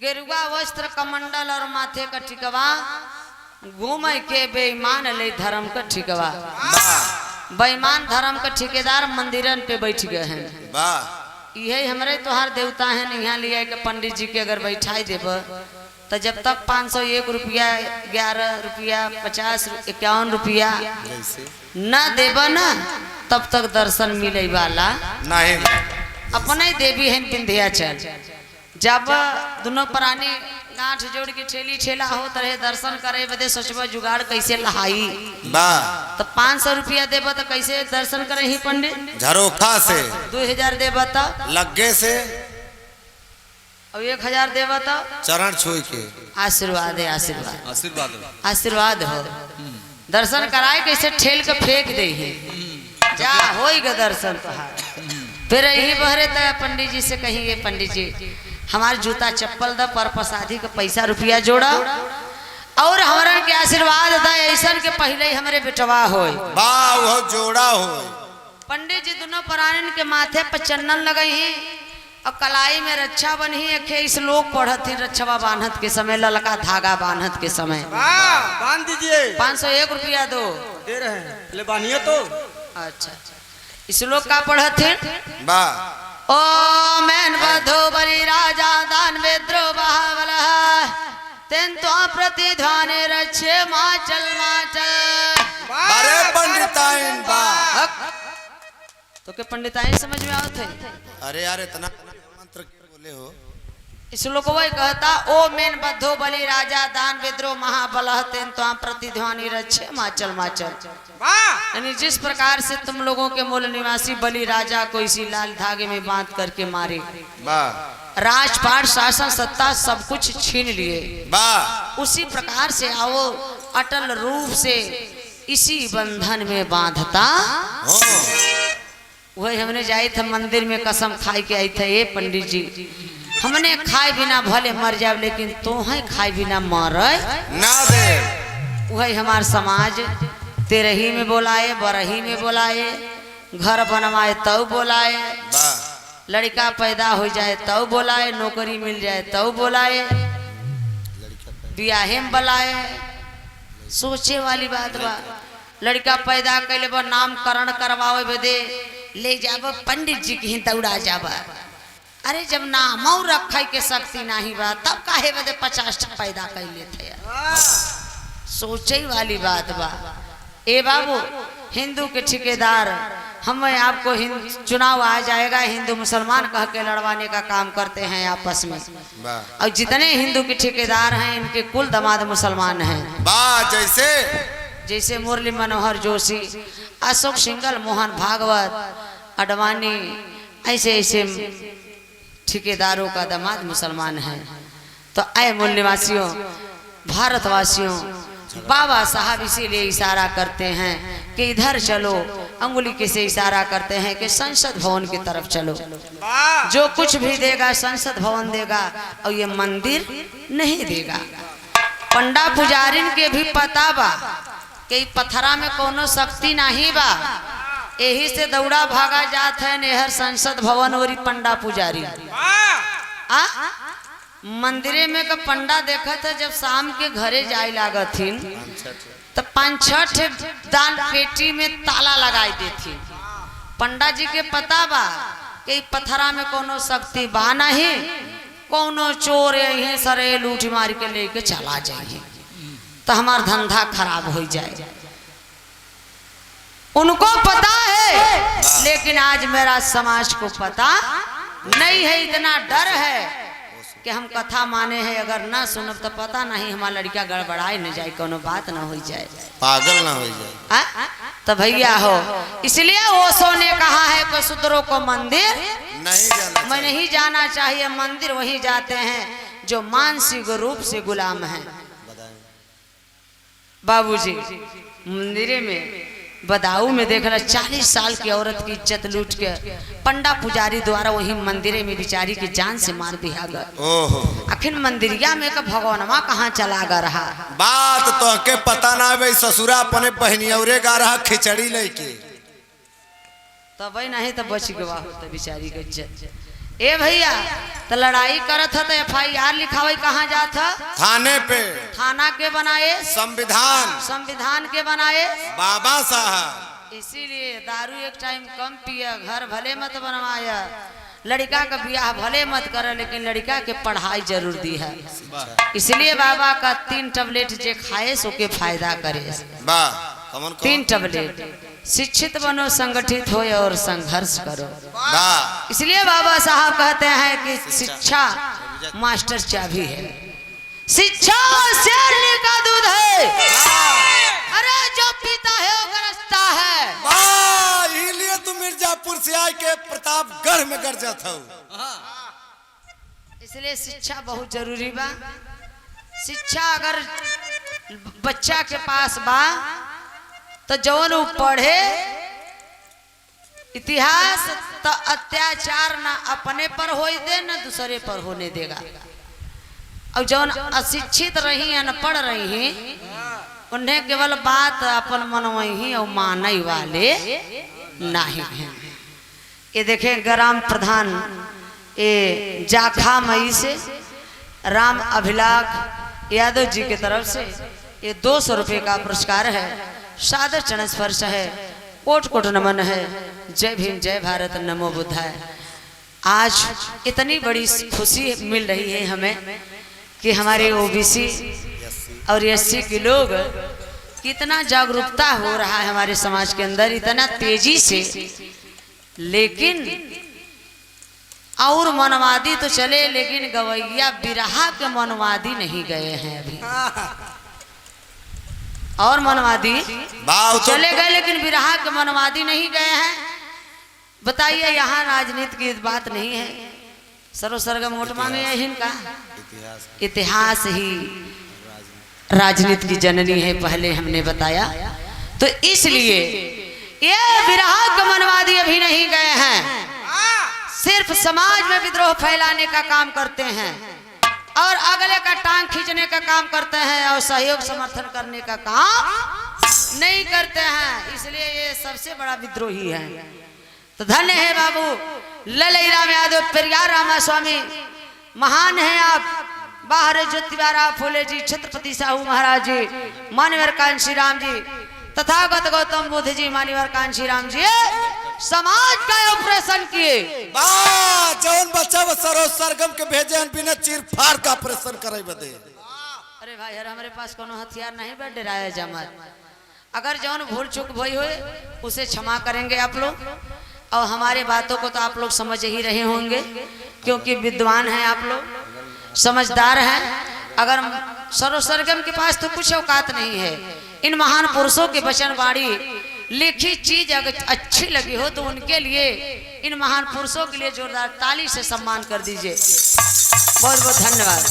गेरुआ वस्त्र कमंडल और माथे का टिकवा, घूमे के बेईमान ले धर्म का ठिकवा। बेईमान धर्म का ठेकेदार मंदिरन पे बैठ गए हैं। यही हमारे तोहार देवता हैं। यहाँ लिया के पंडित जी के अगर बैठाई देब तो जब तक 501 रुपया, 11 रुपया, 50, 51 रुपया न देब ना तब तक दर्शन मिले वाला नहीं। अपने देवी है विंध्याचल। जब दोनों प्राणी गांठ जोड़ के ठेली ठेला हो रहे दर्शन करे बदे सोचबा जुगाड़ कैसे लहाई तो 500 रुपया देब तो कैसे दर्शन करे ही पंडित? झरोखा से 2000 देब तो लगे से और 1000 देब तो चरण छुई के आशीर्वाद है। आशीर्वाद आशीर्वाद आशीर्वाद हो। दर्शन कराए कैसे ठेल के फेंक दे जा होगा दर्शन तोहार। फिर यही बहरे तो पंडित जी से कहेंगे पंडित जी हमारे जूता चप्पल द पर प्रसादी का पैसा रुपया जोड़ा और हमारा के आशीर्वाद दा ऐसा के पहले ही हमारे बेटवा हो जोड़ा हो। पंडित जी दोनों प्राणिन के माथे पर चंदन लगई ही और कलाई में रक्षा बनी अखे इस लोग पढ़त ही रक्षवा बांधत के समय ललका धागा बांधत के समय बांध दीजिए। 501 रुपया दो दे रहे हैं ले बांधिए तो। अच्छा इस लोग का पढ़त थे ओ मैन बधो बलि राजा दान विद्रो बहावल तेन तो प्रतिध्वनि रक्षे माचल माचल। बारे पंडिताइन बा तो के पंडिताइन समझ में आवत है? अरे यार इतना मंत्र बोले हो। इस लोग वही कहता ओ मैन बधो बलि राजा दान विद्रो महाबल तेन तो प्रतिध्वनि रक्षे माचल माचल। यानी जिस प्रकार से तुम लोगों के मूल निवासी बलि राजा को इसी लाल धागे में बांध करके मारे, राजपाट शासन सत्ता सब कुछ छीन लिए, उसी प्रकार से आओ अटल रूप से इसी बंधन में बांधता। वही हमने जाए थे मंदिर में कसम खाई के आई थे ये पंडित जी हमने खाए बिना भले मर जाए लेकिन तो है खाए बिना मर ना दे। वही हमार समाज तेरही में बोलाए, बरही में बोलाए, घर बनवाए तब बोलाए, लड़का पैदा हो जाए तब बोलाए, नौकरी मिल जाए तब बोलाए, ब्याहे में बुलाए। सोचे वाली बात बा। लड़का पैदा कैले बा नामकरण करवावे बदे ले जाब पंडित जी की दौड़ा जाब। अरे जब नाम रखे के शक्ति नहीं बा तब काहे बदे 50 पैदा कैले थे? सोचे वाली बात बा। ए बाबू हिंदू के ठेकेदार हम आपको चुनाव आ जाएगा हिंदू मुसलमान कह के लड़वाने का काम करते हैं आपस में। और जितने हिंदू के ठेकेदार हैं इनके कुल दामाद मुसलमान हैं। जैसे मुरली मनोहर जोशी, अशोक सिंघल, मोहन भागवत, अडवाणी, ऐसे ऐसे ठेकेदारों का दामाद मुसलमान है। तो आए मूल निवासियों, भारतवासियों, बाबा साहब इसीलिए इशारा करते हैं कि इधर चलो, अंगुली के से इशारा करते हैं कि संसद भवन की तरफ चलो। जो कुछ भी देगा संसद भवन देगा और ये मंदिर नहीं देगा। पंडा पुजारिन के भी पता बा कि पत्थरा में कोनो शक्ति नहीं बा, यही से दौड़ा भागा जात है नेहर संसद भवन और पंडा पुजारी। मंदिरे में का पंडा देखा था जब शाम के घरे जाए लागथिन तो 5-6 दान पेटी में ताला लगाई देती। पंडा जी के पता बा कि पत्थरा में कोनो शक्ति बा नहीं, कोनो चोर यही सरे लूट मार के लेके चला जाए तो हमार धंधा खराब हो जाए। उनको पता है, लेकिन आज मेरा समाज को पता नहीं है। इतना डर है कि हम कथा माने हैं, अगर ना सुनब तो पता नहीं हमारा लड़का गड़बड़ाए न जाए, कोनो बात ना हो जाए, पागल ना हो जाए। तो भैया हो, इसलिए ओशो ने कहा है कि शूद्रों को मंदिर नहीं जाना, मैं नहीं जाना चाहिए। मंदिर वही जाते हैं जो मानसिक रूप से गुलाम है। बाबूजी मंदिरे में बदाऊ में देख रहा 40 साल की औरत की इज्जत लूट के पंडा पुजारी द्वारा वही मंदिरे में बिचारी की जान से मार दिया गया। आखिर मंदिरिया में का भगवानवा कहाँ चला गा रहा बात तो के पता ना भाई। ससुरा अपने बहनियौरे गा रहा खिचड़ी लेके, तब नहीं तो बच गवा होता बिचारी की इज्जत। ए भैया तो लड़ाई करत था तो FIR लिखावे कहाँ जात था? थाने पे। थाना के बनाए संविधान के बनाए बाबा साहब। इसीलिए दारू एक टाइम कम पिया, घर भले मत बनवाया, लड़का का ब्याह भले मत करे, लेकिन लड़का के पढ़ाई जरूर दी है। इसलिए बाबा का 3 टैबलेट जे खाए सो के फायदा करे। 3 टैबलेट, शिक्षित बनो, संगठित हो और संघर्ष करो। इसलिए बाबा साहब कहते हैं कि शिक्षा मास्टर चाबी है, शिक्षा शेरनी का दूध है, अरे जो पीता है वो गरजता है। इसलिए तुम मिर्जापुर से आए के प्रतापगढ़ में गरजा था। इसलिए शिक्षा बहुत जरूरी बा। शिक्षा अगर बच्चा के पास बा तो जवन पढ़े इतिहास तो अत्याचार ना अपने पर होई दे ना दूसरे पर होने देगा। और जवन अशिक्षित रही अनपढ़ रही उन्हें केवल बात अपन मन वही और माने वाले नहीं हैं। ये देखें ग्राम प्रधान ये जाखा मई से राम अभिलाख यादव जी की तरफ से ये 200 रुपये का पुरस्कार है। सादर चरण स्पर्श है, कोट कोट नमन है। जय भीम, जय भारत, नमो बुद्धाय। आज इतनी बड़ी खुशी मिल रही है हमें कि हमारे OBC और SC के लोग कितना जागरूकता हो रहा है हमारे समाज के अंदर इतना तेजी से। लेकिन और मनवादी तो चले, लेकिन गवैया बिरहा के मनवादी नहीं गए हैं अभी। और मनवादी चले गए लेकिन बिरहा के मनवादी नहीं गए हैं। बताइए, यहाँ राजनीति की बात नहीं है, सर्वसर्गम मोटमा में है इनका इतिहास ही राजनीति की जननी है, पहले हमने बताया। तो इसलिए ये बिरहा के मनवादी अभी नहीं गए हैं, सिर्फ समाज में विद्रोह फैलाने का काम करते हैं और अगले का टांग खींचने का काम करते हैं और सहयोग समर्थन करने का काम नहीं करते हैं। इसलिए ये सबसे बड़ा विद्रोही है। तो धन्य है बाबू ललई राम यादव, पेरियार रामा स्वामी, महान है आप। बाहर ज्योतिबा फूले जी, छत्रपति साहू महाराज जी, मान्यवर कांशी राम जी, तथागत गौतम बुद्ध जी, मान्यवर कांशी राम जी समाज का ऑपरेशन किए। जौन बच्चा सरो सरगम के भेजे बिना चीर फाड़ का ऑपरेशन करे बदे। अरे भाई यार, हमारे पास कोनो हथियार नहीं बा डराया जमात। अगर जौन भूल चूक भई हुए उसे क्षमा करेंगे आप लोग, और हमारे बातों को तो आप लोग समझ ही रहे होंगे क्योंकि विद्वान हैं आप लोग, समझदार हैं। अगर सरो सरगम के पास तो कुछ औकात नहीं है। इन महान पुरुषों के वचन वाणी लिखी चीज अगर अच्छी लगी हो तो उनके लिए, इन महान पुरुषों के लिए जोरदार ताली से सम्मान कर दीजिए। बहुत बहुत धन्यवाद।